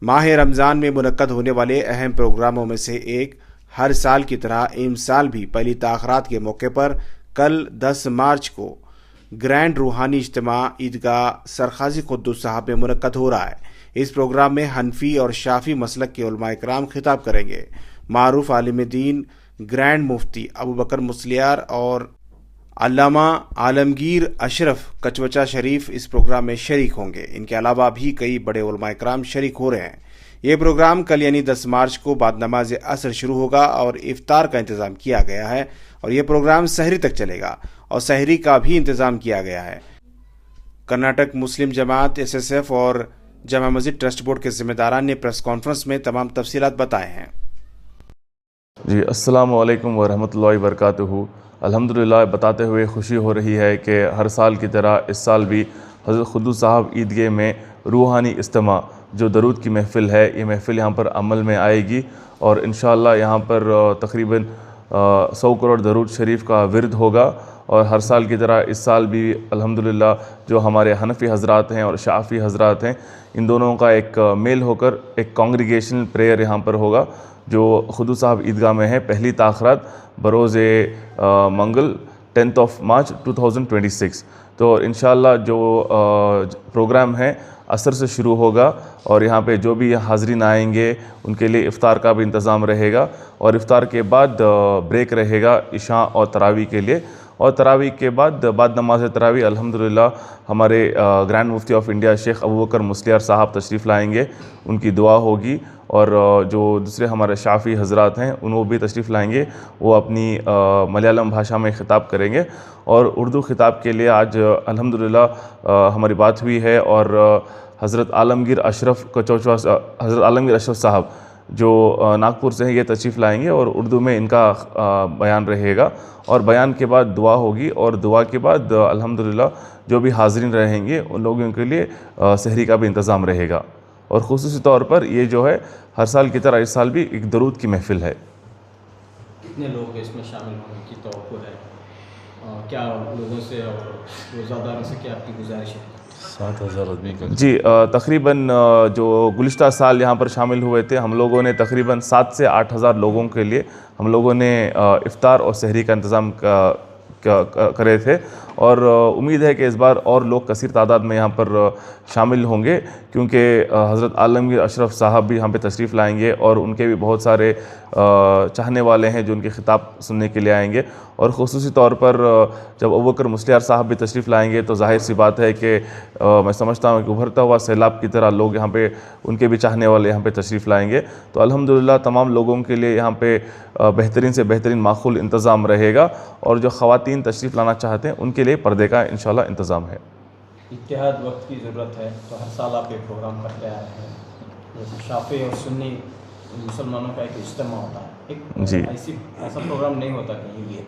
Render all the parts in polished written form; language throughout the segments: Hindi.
माह रमज़ान में मुनक्कद होने वाले अहम प्रोग्रामों में से एक हर साल की तरह इमसाल भी पहली ताख़रात के मौके पर कल 10 मार्च को ग्रैंड रूहानी इज्तिमा ईदगाह सरखाजी कुद्दुस साहब में मुनक्कद हो रहा है। इस प्रोग्राम में हनफी और शाफी मसलक के उलमा इकराम खिताब करेंगे। मारूफ आलिम दीन ग्रैंड मुफ्ती अबू बकर मुस्लियार और अल्लामा आलमगीर अशरफ कचवचा शरीफ इस प्रोग्राम में शरीक होंगे। इनके अलावा भी कई बड़े उलमा इकराम शरीक हो रहे हैं। ये प्रोग्राम कल यानी 10 मार्च को बाद नमाज असर शुरू होगा और इफ्तार का इंतज़ाम किया गया है और ये प्रोग्राम सहरी तक चलेगा और सहरी का भी इंतज़ाम किया गया है। कर्नाटक मुस्लिम जमात SSF और जामा मस्जिद ट्रस्ट बोर्ड के जिम्मेदारान ने प्रेस कॉन्फ्रेंस में तमाम तफसीलात बताए हैं। जी, अस्सलामु अलैकुम वरहमतुल्लाहि वबरकातुहू। अल्हम्दुलिल्लाह बताते हुए खुशी हो रही है कि हर साल की तरह इस साल भी हज़रत कुद्दुस साहब ईदगाह में रूहानी इज्तिमा जो दरूद की महफ़िल है, ये महफ़िल यहाँ पर अमल में आएगी और इंशाअल्लाह यहाँ पर तकरीबन 100 करोड़ दरूद शरीफ का विरद होगा। और हर साल की तरह इस साल भी अल्हम्दुलिल्लाह जो हमारे हनफ़ी हज़रात हैं और शाफ़ी हज़रात हैं, इन दोनों का एक मेल होकर एक कांग्रीगेशनल प्रेयर यहाँ पर होगा जो कुद्दुस साहब ईदगाह में है। पहली ताख़रात बरोज़ मंगल 10 मार्च 2026। तो इंशाअल्लाह जो प्रोग्राम है असर से शुरू होगा और यहाँ पे जो भी हाज़रीन आएंगे उनके लिए इफ़्तार का भी इंतज़ाम रहेगा और इफ़्तार के बाद ब्रेक रहेगा इशा और तरावी के लिए। और तरावी के बाद नमाज तरावी अल्हम्दुलिल्लाह हमारे grand mufti of India Sheikh Abu Bakr Musliyar साहब तशरीफ़ लाएंगे, उनकी दुआ होगी और जो दूसरे हमारे शाफ़ी हज़रात हैं वो भी तशरीफ़ लाएंगे। वो अपनी मलयालम भाषा में ख़िताब करेंगे और उर्दू ख़िताब के लिए आज अल्हम्दुलिल्लाह हमारी बात हुई है और हज़रत आलमगीर अशरफ हज़रत आलमगीर अशरफ साहब जो नागपुर से हैं ये तशरीफ़ लाएंगे और उर्दू में इनका बयान रहेगा और बयान के बाद दुआ होगी और दुआ के बाद अल्हम्दुलिल्लाह जो भी हाज़रीन रहेंगे उन लोगों के लिए सहरी का भी इंतज़ाम रहेगा। और ख़ुसूसी तौर पर ये जो है हर साल की तरह इस साल भी एक दरूद की महफ़िल है। कितने लोग इसमें शामिल होने की तवक्को है? क्या लोगों से और रोज़ादारों से क्या आपकी गुजारिश है? 7,000 आदमी का जी, तकरीबन जो गुज़िश्ता साल यहाँ पर शामिल हुए थे हम लोगों ने तकरीबन 7 से 8,000 लोगों के लिए हम लोगों ने इफ़्तार और सहरी का इंतज़ाम करे थे और उम्मीद है कि इस बार और लोग कसीर तादाद में यहाँ पर शामिल होंगे क्योंकि हज़रत आलमगीर अशरफ साहब भी यहाँ पे तशरीफ़ लाएंगे और उनके भी बहुत सारे चाहने वाले हैं जो उनके ख़िताब सुनने के लिए आएंगे। और ख़ुसूसी तौर पर जब अबू बकर मुस्लियार साहब भी तशरीफ़ लाएंगे तो ज़ाहिर सी बात है कि मैं समझता हूँ कि उभरता हुआ सैलाब की तरह लोग यहाँ पे उनके भी चाहने वाले यहाँ पे तशरीफ़ लाएंगे। तो अल्हम्दुलिल्लाह तमाम लोगों के लिए यहाँ पे बेहतरीन से बेहतरीन माकूल इंतज़ाम रहेगा और जो ख़वातीन तशरीफ़ लाना चाहते हैं उनके लिए पर्दे का इंशाअल्लाह इंतज़ाम है। इत्तेहाद वक्त की ज़रूरत है तो हर साल आप ये प्रोग्राम करते आ रहे हैं। जैसे शाफ़ी और सुन्नी मुसलमानों का एक इज्तिमा होता है, एक ऐसा प्रोग्राम नहीं होता कहीं भी,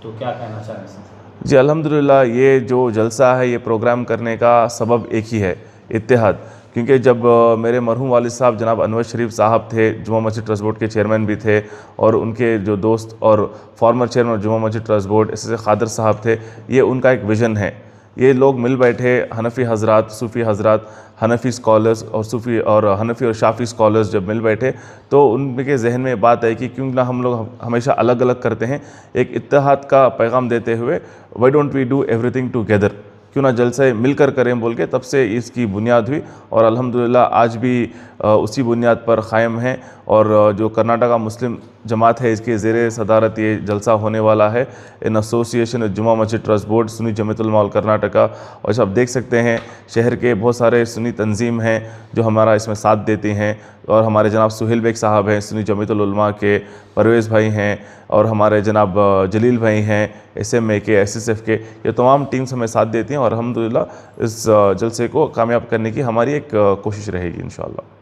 तो क्या कहना चाह रहे हैं? जी, अल्हम्दुलिल्लाह ये जो जलसा है ये प्रोग्राम करने का सबब एक ही है, इत्तेहाद। क्योंकि जब मेरे मरहूम वालिद साहब जनाब अनवर शरीफ साहब थे, जुमा मस्जिद ट्रस्ट बोर्ड के चेयरमैन भी थे और उनके जो दोस्त और फॉर्मर चेयरमैन जुमा मस्जिद ट्रस्ट बोर्ड SSF खादर साहब थे, ये उनका एक विज़न है। ये लोग मिल बैठे हनफ़ी हज़रात, सूफ़ी हज़रात, हनफ़ी स्कॉलर्स और सूफ़ी और हनफ़ी और शाफ़ी स्कॉलर्स जब मिल बैठे तो उनके जहन में बात आई कि क्यों ना हम लोग हमेशा अलग अलग करते हैं, एक इत्तेहाद का पैगाम देते हुए why don't we do everything together, क्यों ना जलसे मिलकर करें बोल के तब से इसकी बुनियाद हुई और अल्हम्दुलिल्लाह आज भी उसी बुनियाद पर क़ायम है। और जो कर्नाटका मुस्लिम जमात है इसके ज़ेरे सदारत ये जलसा होने वाला है इन एसोसिएशन जुमा मस्जिद ट्रस्ट बोर्ड सुन्नी जमीयत उलमा कर्नाटका। और आप देख सकते हैं शहर के बहुत सारे सुन्नी तंजीम हैं जो हमारा इसमें साथ देती हैं और हमारे जनाब सुहेल बेग साहब हैं सुन्नी जमीयत उलमा के, परवेज़ भाई हैं और हमारे जनाब जलील भाई हैं SMA के, SSF के, ये तमाम टीम्स हमें साथ देती हैं और अल्हम्दुलिल्लाह इस जलसे को कामयाब करने की हमारी एक कोशिश रहेगी इंशाअल्लाह।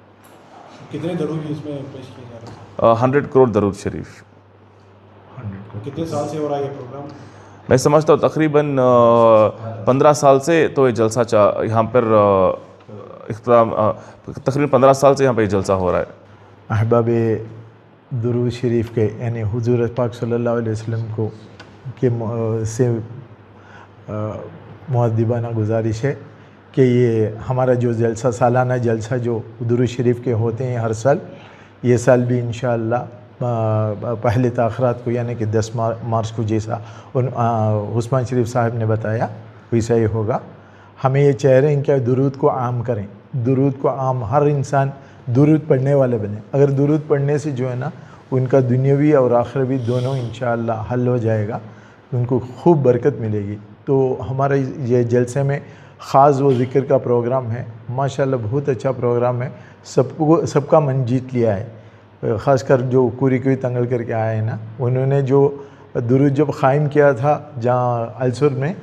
कितने दरूद इसमें पेश किए जा रहे हैं? 100 करोड़ दरूद शरीफ। 100 करोड़। कितने साल से हो रहा है ये प्रोग्राम? मैं समझता हूँ तकरीबन 15 साल से तो ये जलसा यहाँ पर तकरीबन 15 साल से यहाँ पर जलसा हो रहा है। अहबाब दुरूद शरीफ के यानी हुजूर पाक सल्लल्लाहु अलैहि वसल्लम को के से मुअद्दिबाना गुजारिश है कि ये हमारा जो जलसा सालाना जलसा जो दुरूद शरीफ के होते हैं हर साल, ये साल भी इंशाअल्लाह पहले ताख़रात को यानी कि 10 मार्च को जैसा उस्मान शरीफ साहब ने बताया वैसा ही होगा। हमें ये चाह रहे हैं कि दुरूद को आम करें, दुरूद को आम, हर इंसान दुरूद पढ़ने वाले बने। अगर दुरूद पढ़ने से जो है ना उनका दुनियावी और आखिरवी दोनों इंशाअल्लाह हल हो जाएगा, उनको खूब बरकत मिलेगी। तो हमारे ये जलसे में ख़ास वो ज़िक्र का प्रोग्राम है, माशाल्लाह बहुत अच्छा प्रोग्राम है, सबका मन जीत लिया है। ख़ासकर जो कुरी तंगल करके आए हैं ना, उन्होंने जो दुरूद जब क़ायम किया था जहाँ अलसुर में,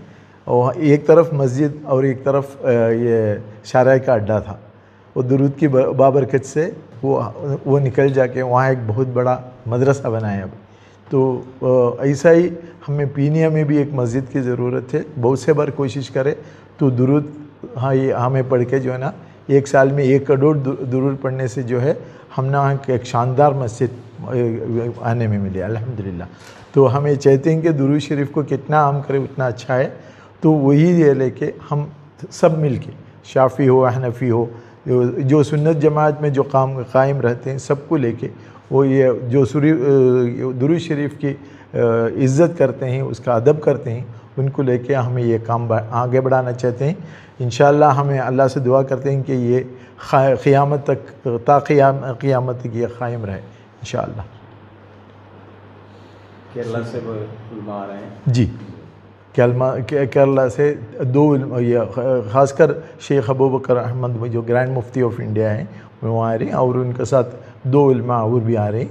और एक तरफ मस्जिद और एक तरफ ये शाराय का अड्डा था, वो दुरूद की बाबरकत से वो निकल जाके वहाँ एक बहुत बड़ा मदरसा बनाया अब। तो ऐसा ही हमें पीनिया में भी एक मस्जिद की ज़रूरत है। बहुत से बार कोशिश करें तो दुरूद, हाँ, ये हमें पढ़ के जो है ना एक साल में 1 करोड़ दुरूद पढ़ने से जो है हम ना एक शानदार मस्जिद आने में मिले अल्हम्दुलिल्लाह। तो हमें चाहते हैं कि दुरूद शरीफ को कितना आम करें उतना अच्छा है। तो वही ये लेके हम सब मिल के, शाफ़ी हो, हनफ़ी हो, जो सुन्नत जमात में जो कायम रहते हैं, सबको लेके वो ये जो दुरूद शरीफ की इज़्ज़त करते हैं, उसका अदब करते हैं, उनको लेके हमें ये काम आगे बढ़ाना चाहते हैं। इंशाअल्लाह हमें अल्लाह से दुआ करते हैं कि ये क़यामत तक क़यामत तक ये क़ायम रहे इंशाअल्लाह। केरला से वो उलमा आ रहे हैं जी, केरला से 2 ये ख़ासकर शेख अबू बकर अहमद जो ग्रैंड मुफ्ती ऑफ इंडिया हैं वो आ रहे हैं, और उनके साथ 2 उलमा और भी आ रहे हैं,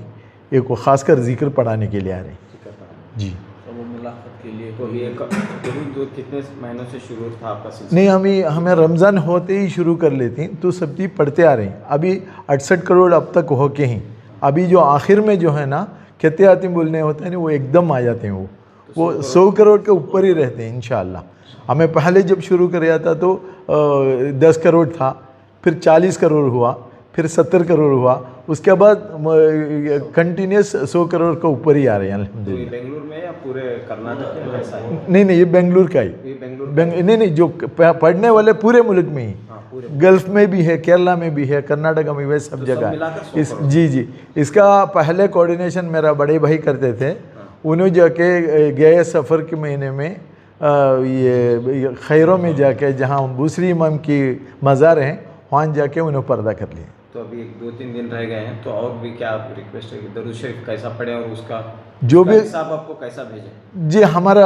एक वो ख़ासकर ज़िक्र पढ़ाने के लिए आ रहे हैं। जी, तो वो मुलाकात के लिए तो ये दुरूद कितने महीनों से शुरू था आपका सिलसिला? नहीं, हमें रमज़ान होते ही शुरू कर लेते हैं, तो सब चीज़ पढ़ते आ रहे हैं। अभी 68 करोड़ अब तक हो के हैं। अभी जो आखिर में जो है ना कहते आते बोलने होते हैं ना, वो एकदम आ जाते हैं, वो 100 करोड़ के ऊपर ही रहते हैं इंशाअल्लाह। हमें पहले जब शुरू किया था तो 10 करोड़ था, फिर 40 करोड़ हुआ, फिर 70 करोड़ हुआ, उसके बाद कंटिन्यूस 100 करोड़ के ऊपर ही आ रहे हैं अल्हम्दुलिल्लाह। बेंगलुरु में या पूरे कर्नाटक में ऐसा है? नहीं, ये बेंगलुरु का ही। नहीं, जो पढ़ने वाले पूरे मुल्क में ही, गल्फ़ में भी है, केरला में भी है, कर्नाटक में भी है, सब जगह है। जी, इसका पहले कोऑर्डिनेशन मेरा बड़े भाई करते थे। उन्होंने जाके गए सफ़र के महीने में ये खैरों में जाके, जहाँ दूसरी इमाम की मज़ार हैं, वहाँ जाके उन्होंने पर्दा कर लिया। तो अभी 2-3 दिन रह गए हैं, तो और भी क्या रिक्वेस्ट है कि दरूद शरीफ कैसा पढ़े और उसका जो भी हिसाब आपको कैसा भेजें? जी, हमारा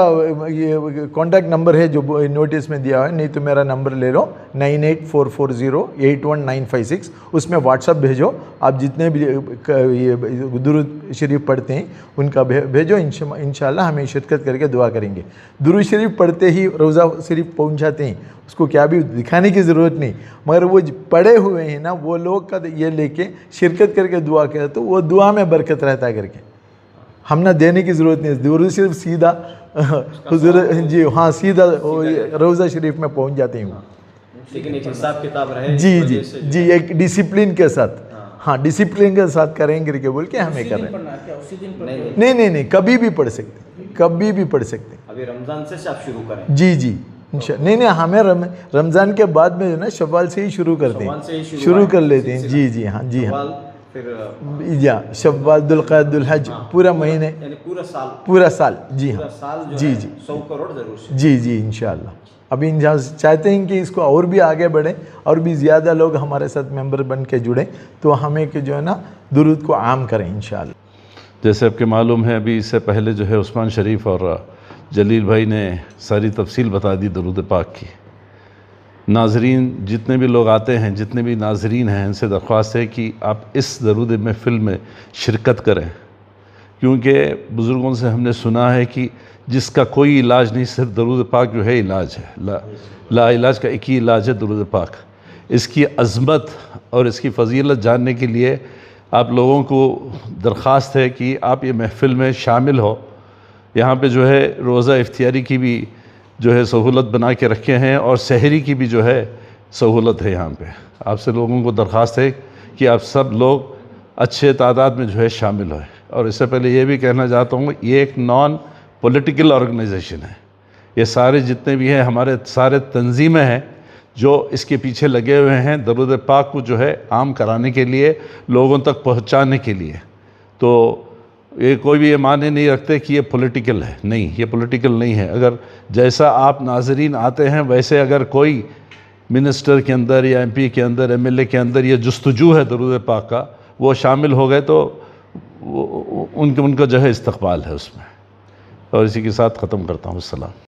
ये कॉन्टैक्ट नंबर है जो नोटिस में दिया है, नहीं तो मेरा नंबर ले लो 9844081956, उसमें व्हाट्सअप भेजो। आप जितने भी ये दुरूद शरीफ पढ़ते हैं उनका भेजो, इंशाअल्लाह हमें शिरकत करके दुआ करेंगे। दुरूद शरीफ पढ़ते ही रोज़ा शरीफ पहुँच जाते हैं, उसको क्या भी दिखाने की ज़रूरत नहीं, मगर वो पढ़े हुए हैं ना, वो लोग का ये लेके शिरकत करके दुआ करें तो वो दुआ में बरकत रहता करके, हम ना देने की ज़रूरत नहीं। दुरूद शरीफ सीधा हुज़ूर जी, हाँ, सीधा रोज़ा शरीफ में पहुंच जाते हैं। लेकिन एक हिसाब किताब रहे। जी, एक डिसिप्लिन के साथ, हाँ, डिसिप्लिन के साथ करेंगे करके बोल के हमें कर रहे हैं। नहीं, कभी भी पढ़ सकते, कभी भी पढ़ सकते। अभी रमज़ान से आप शुरू करें? जी, नहीं, हमें रमज़ान के बाद में जो ना शव्वाल से ही शुरू करते हैं, शुरू कर लेते हैं। जी, हाँ, फिर या शव्वाल, दुल्क़अदा, दुल्हज, पूरा महीने, यानी पूरा साल। जी हाँ, जी 100 करोड़ जरूर। जी, इंशाअल्लाह। अभी चाहते हैं कि इसको और भी आगे बढ़े, और भी ज़्यादा लोग हमारे साथ मेंबर बन के जुड़े, तो हमें कि जो है ना दुरूद को आम करें इंशाअल्लाह। जैसे आपके मालूम है, अभी इससे पहले जो है उस्मान शरीफ और जलील भाई ने सारी तफसील बता दी दरूद पाक की। नाजरीन जितने भी लोग आते हैं, जितने भी नाजरीन हैं, इनसे दरख्वास्त है कि आप इस दरूद महफ़िल में शिरकत करें, क्योंकि बुज़ुर्गों से हमने सुना है कि जिसका कोई इलाज नहीं, सिर्फ दरूद पाक जो है इलाज है। ला इलाज का एक ही इलाज है दरूद पाक। इसकी अज़मत और इसकी फ़जीलत जानने के लिए आप लोगों को दरख्वास्त है कि आप ये महफ़िल में शामिल हो। यहाँ पे जो है रोज़ा इफ्तियारी की भी जो है सहूलत बना के रखे हैं, और सहरी की भी जो है सहूलत है यहाँ पे। आपसे लोगों को दरख्वास्त है कि आप सब लोग अच्छे तादाद में जो है शामिल हों। और इससे पहले ये भी कहना चाहता हूँ, ये एक नॉन पॉलिटिकल ऑर्गेनाइजेशन है। ये सारे जितने भी हैं हमारे सारे तंजीमें हैं जो इसके पीछे लगे हुए हैं दरूद पाक को जो है आम कराने के लिए, लोगों तक पहुंचाने के लिए। तो ये कोई भी ये माने नहीं रखते कि ये पॉलिटिकल है, नहीं, ये पॉलिटिकल नहीं है। अगर जैसा आप नाजरीन आते हैं वैसे अगर कोई मिनिस्टर के अंदर या MP के अंदर, MLA के अंदर ये जुस्तजू है दरूद पाक का, वो शामिल हो गए तो उनका जो है इस्तकबाल है उसमें। और इसी के साथ ख़त्म करता हूँ। अस्सलाम।